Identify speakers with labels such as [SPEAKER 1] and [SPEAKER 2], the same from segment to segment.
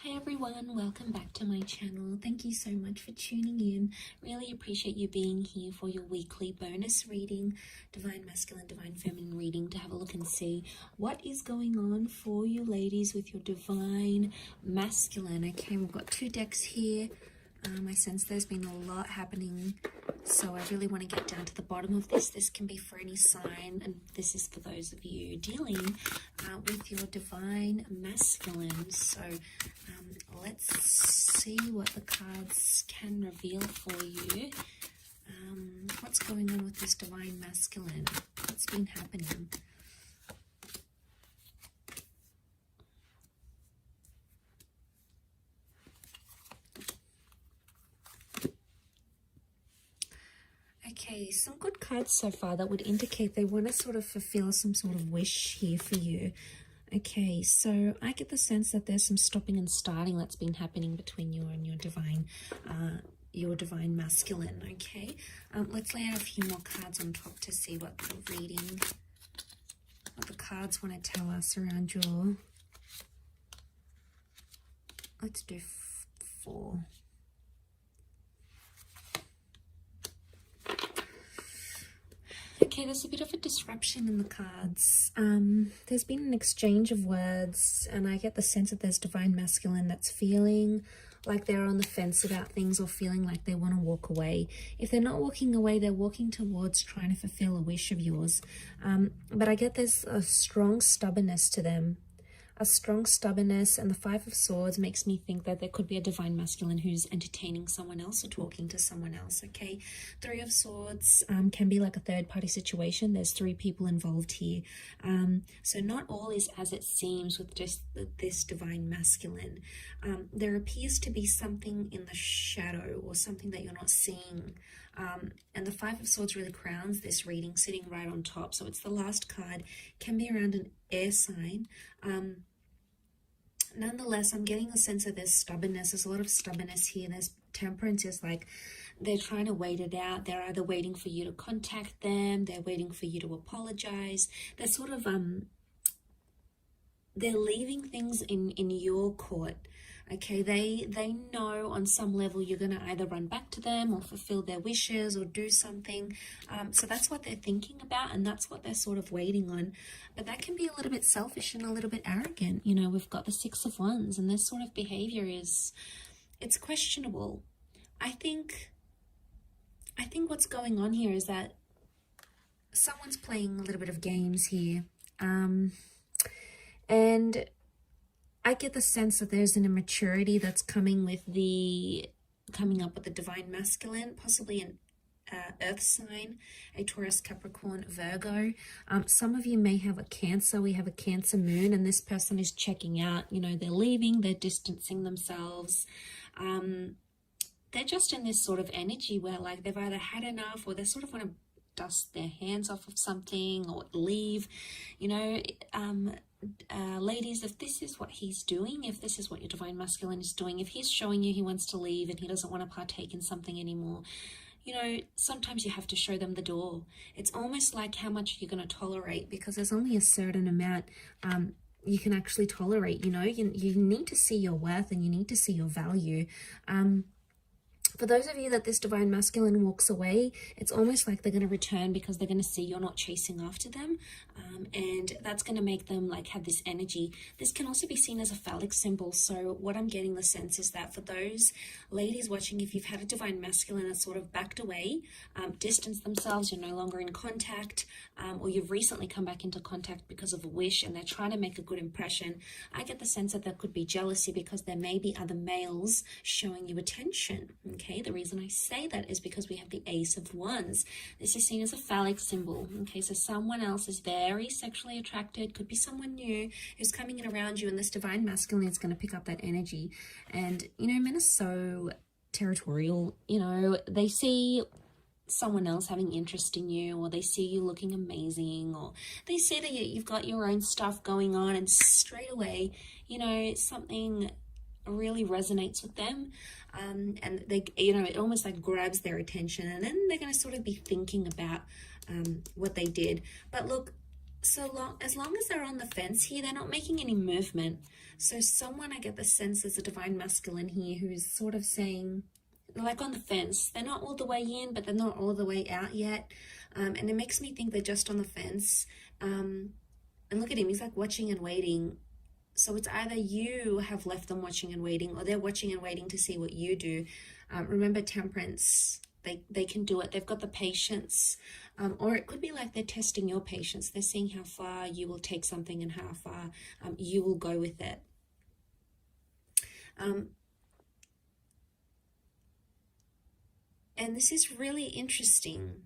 [SPEAKER 1] Hi everyone, welcome back to my channel. Thank you so much for tuning in. Really appreciate you being here for your weekly bonus reading, Divine Masculine, Divine Feminine reading, to have a look and see what is going on for you ladies with your Divine Masculine. Okay, we've got two decks here. I sense there's been a lot happening, so I really want to get down to the bottom of this. This can be for any sign, and this is for those of you dealing with your Divine Masculine. So let's see what the cards can reveal for you. What's going on with this Divine Masculine? What's been happening? Okay, some good cards so far that would indicate they want to sort of fulfill some sort of wish here for you. Okay, so I get the sense that there's some stopping and starting that's been happening between you and your Divine Masculine. Okay, let's lay out a few more cards on top to see what the reading, what the cards want to tell us around your. Let's do 4. Okay, there's a bit of a disruption in the cards. There's been an exchange of words, and I get the sense that there's Divine Masculine that's feeling like they're on the fence about things, or feeling like they want to walk away. If they're not walking away, they're walking towards trying to fulfill a wish of yours. But I get there's a strong stubbornness to them. A strong stubbornness, and the 5 of Swords makes me think that there could be a Divine Masculine who's entertaining someone else or talking to someone else, okay? 3 of Swords can be like a third-party situation. There's 3 people involved here. So not all is as it seems with just this Divine Masculine. There appears to be something in the shadow, or something that you're not seeing. And the 5 of Swords really crowns this reading, sitting right on top. So it's the last card, can be around an air sign. Nonetheless, I'm getting a sense of there's stubbornness. There's a lot of stubbornness here. There's temperance. Is like they're trying to wait it out. They're either waiting for you to contact them. They're waiting for you to apologize. They're sort of, they're leaving things in your court. Okay, they know on some level you're going to either run back to them or fulfill their wishes or do something. So that's what they're thinking about, and that's what they're sort of waiting on. But that can be a little bit selfish and a little bit arrogant. You know, we've got the 6 of Wands, and this sort of behavior it's questionable. I think what's going on here is that someone's playing a little bit of games here. And I get the sense that there's an immaturity that's coming up with the Divine Masculine, possibly an earth sign, a Taurus, Capricorn, Virgo. Some of you may have a Cancer. We have a Cancer moon, and this person is checking out. You know, they're leaving, they're distancing themselves. They're just in this sort of energy where like they've either had enough, or they sort of want to dust their hands off of something or leave. You know, ladies, if this is what he's doing, if this is what your Divine Masculine is doing, if he's showing you he wants to leave and he doesn't want to partake in something anymore, you know, sometimes you have to show them the door. It's almost like how much you're going to tolerate, because there's only a certain amount you can actually tolerate. You know, you need to see your worth, and you need to see your value. For those of you that this Divine Masculine walks away, it's almost like they're going to return because they're going to see you're not chasing after them. And that's going to make them like have this energy. This can also be seen as a phallic symbol. So what I'm getting the sense is that for those ladies watching, if you've had a Divine Masculine that's sort of backed away, distanced themselves, you're no longer in contact, or you've recently come back into contact because of a wish and they're trying to make a good impression, I get the sense that there could be jealousy because there may be other males showing you attention. Okay, the reason I say that is because we have the Ace of Wands. This is seen as a phallic symbol. Okay, so someone else is very sexually attracted, could be someone new who's coming in around you, and this Divine Masculine is going to pick up that energy. And, you know, men are so territorial. You know, they see someone else having interest in you, or they see you looking amazing, or they see that you've got your own stuff going on, and straight away, you know, something really resonates with them, and they, you know, it almost like grabs their attention, and then they're going to sort of be thinking about what they did. But look, as long as they're on the fence here, they're not making any movement. So someone, I get the sense, is a divine masculine here who's sort of saying, like on the fence. They're not all the way in, but they're not all the way out yet. And it makes me think they're just on the fence. And look at him, he's like watching and waiting. So it's either you have left them watching and waiting, or they're watching and waiting to see what you do. Remember, temperance, they can do it. They've got the patience. Or it could be like they're testing your patience. They're seeing how far you will take something and how far you will go with it. And this is really interesting.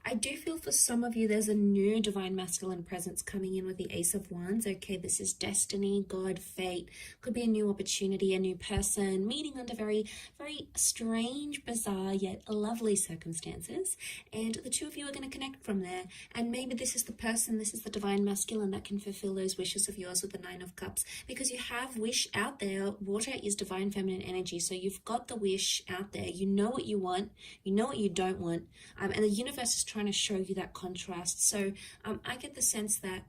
[SPEAKER 1] I do feel for some of you there's a new divine masculine presence coming in with the Ace of Wands. Okay, this is destiny, God, fate. Could be a new opportunity, a new person, meeting under very, very strange, bizarre, yet lovely circumstances. And the two of you are going to connect from there. And maybe this is the person, this is the divine masculine that can fulfill those wishes of yours with the Nine of Cups. Because you have wish out there. Water is divine feminine energy. So you've got the wish out there. You know what you want. You know what you don't want. And the universe is trying to show you that contrast. So I get the sense that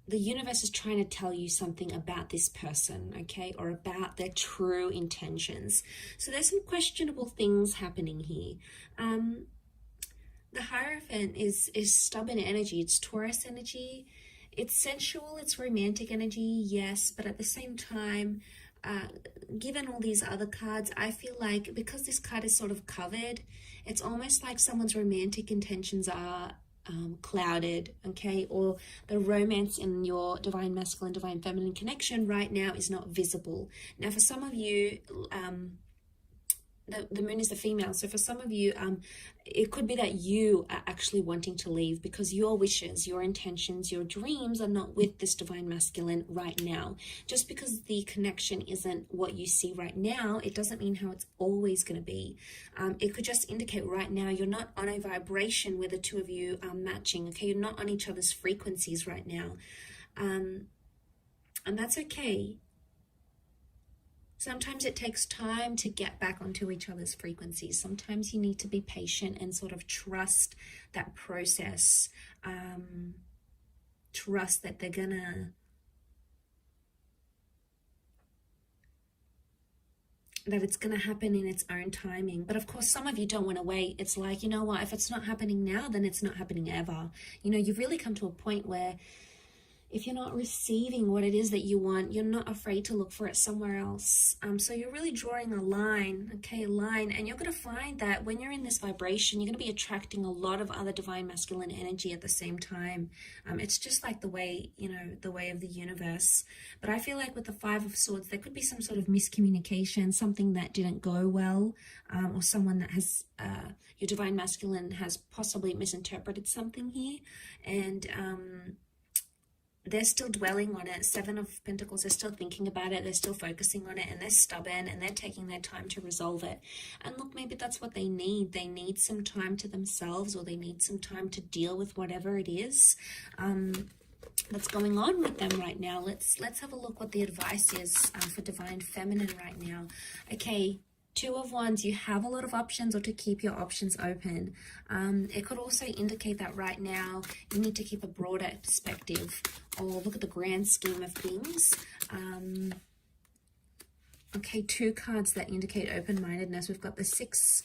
[SPEAKER 1] the universe is trying to tell you something about this person, okay, or about their true intentions. So there's some questionable things happening here. The Hierophant is stubborn energy. It's Taurus energy. It's sensual. It's romantic energy, yes, but at the same time, given all these other cards, I feel like because this card is sort of covered, it's almost like someone's romantic intentions are clouded, okay, or the romance in your divine masculine, divine feminine connection right now is not visible. Now, for some of you, the moon is the female, so for some of you it could be that you are actually wanting to leave because your wishes, your intentions, your dreams are not with this divine masculine right now. Just because the connection isn't what you see right now, it doesn't mean how it's always going to be. It could just indicate right now you're not on a vibration where the two of you are matching, okay? You're not on each other's frequencies right now, and that's okay. Sometimes it takes time to get back onto each other's frequencies. Sometimes you need to be patient and sort of trust that process. Trust that they're gonna... that it's going to happen in its own timing. But of course, some of you don't want to wait. It's like, you know what, if it's not happening now, then it's not happening ever. You know, you've really come to a point where if you're not receiving what it is that you want, you're not afraid to look for it somewhere else. So you're really drawing a line, okay, a line, and you're going to find that when you're in this vibration, you're going to be attracting a lot of other divine masculine energy at the same time. It's just like the way, you know, the way of the universe. But I feel like with the Five of Swords, there could be some sort of miscommunication, something that didn't go well, or someone that has, your divine masculine has possibly misinterpreted something here, and they're still dwelling on it. Seven of Pentacles, they're still thinking about it, they're still focusing on it, and they're stubborn, and they're taking their time to resolve it. And look, maybe that's what they need. They need some time to themselves, or they need some time to deal with whatever it is that's going on with them right now. Let's have a look what the advice is for divine feminine right now. Okay, Two of Wands, you have a lot of options, or to keep your options open. It could also indicate that right now you need to keep a broader perspective, or look at the grand scheme of things. Okay, two cards that indicate open-mindedness. We've got the Six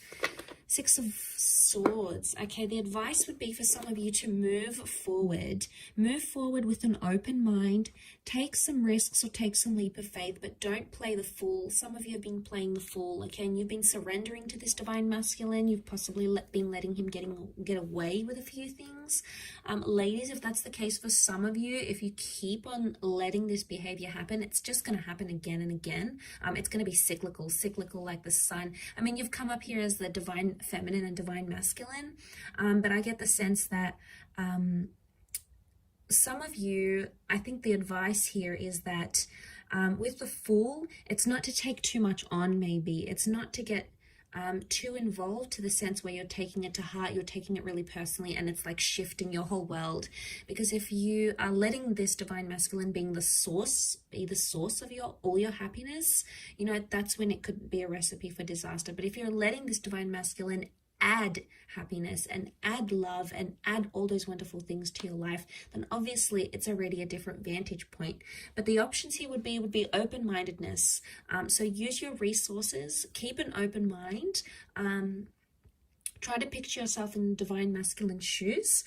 [SPEAKER 1] of Swords. Okay, the advice would be for some of you to move forward. Move forward with an open mind. Take some risks or take some leap of faith, but don't play the fool. Some of you have been playing the fool, okay, and you've been surrendering to this divine masculine. You've possibly been letting him get away with a few things. Ladies, if that's the case for some of you, if you keep on letting this behavior happen, it's just going to happen again and again. It's going to be cyclical like the sun. I mean, you've come up here as the divine feminine and divine masculine, but I get the sense that some of you, I think the advice here is that with the Fool, it's not to take too much on. Maybe it's not to get too involved, to the sense where you're taking it to heart, you're taking it really personally, and it's like shifting your whole world. Because if you are letting this divine masculine be the source of all your happiness, you know, that's when it could be a recipe for disaster. But if you're letting this divine masculine add happiness and add love and add all those wonderful things to your life, then obviously it's already a different vantage point. But the options here would be open-mindedness. So use your resources, keep an open mind. Try to picture yourself in divine masculine shoes.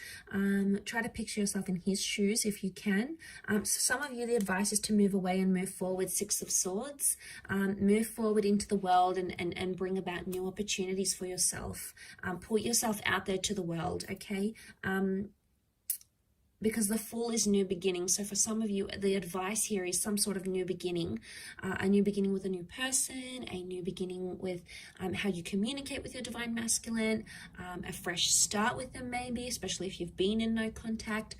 [SPEAKER 1] Try to picture yourself in his shoes if you can. So some of you, the advice is to move away and move forward. Six of Swords. Move forward into the world and bring about new opportunities for yourself. Put yourself out there to the world, okay? Because the Fool is new beginning. So for some of you, the advice here is some sort of new beginning, a new beginning with a new person, a new beginning with how you communicate with your divine masculine, a fresh start with them maybe, especially if you've been in no contact.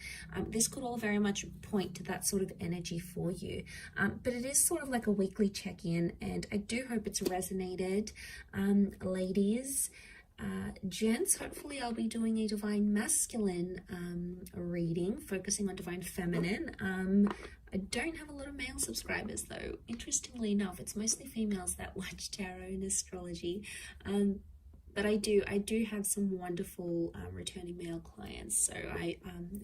[SPEAKER 1] This could all very much point to that sort of energy for you. But it is sort of like a weekly check-in, and I do hope it's resonated, ladies. Gents, hopefully I'll be doing a divine masculine reading, focusing on divine feminine. I don't have a lot of male subscribers though. Interestingly enough, it's mostly females that watch tarot and astrology. But I do have some wonderful returning male clients. So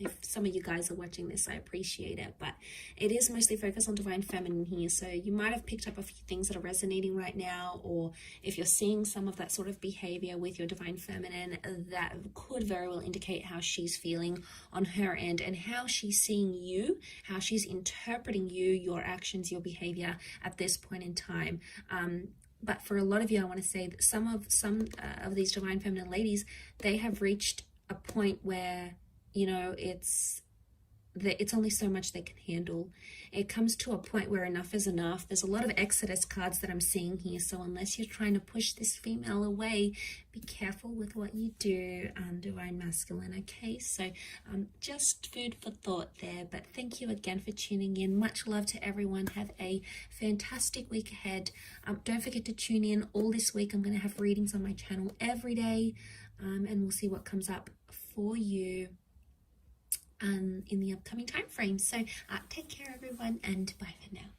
[SPEAKER 1] if some of you guys are watching this, I appreciate it. But it is mostly focused on divine feminine here. So you might have picked up a few things that are resonating right now, or if you're seeing some of that sort of behavior with your divine feminine, that could very well indicate how she's feeling on her end and how she's seeing you, how she's interpreting you, your actions, your behavior at this point in time. But for a lot of you, I want to say that some of these divine feminine ladies, they have reached a point where, you know, it's only so much they can handle. It comes to a point where enough is enough. There's a lot of Exodus cards that I'm seeing here. So unless you're trying to push this female away, be careful with what you do, divine masculine, okay? So just food for thought there. But thank you again for tuning in. Much love to everyone. Have a fantastic week ahead. Don't forget to tune in all this week. I'm going to have readings on my channel every day, and we'll see what comes up for you in the upcoming time frame. So take care everyone, and bye for now.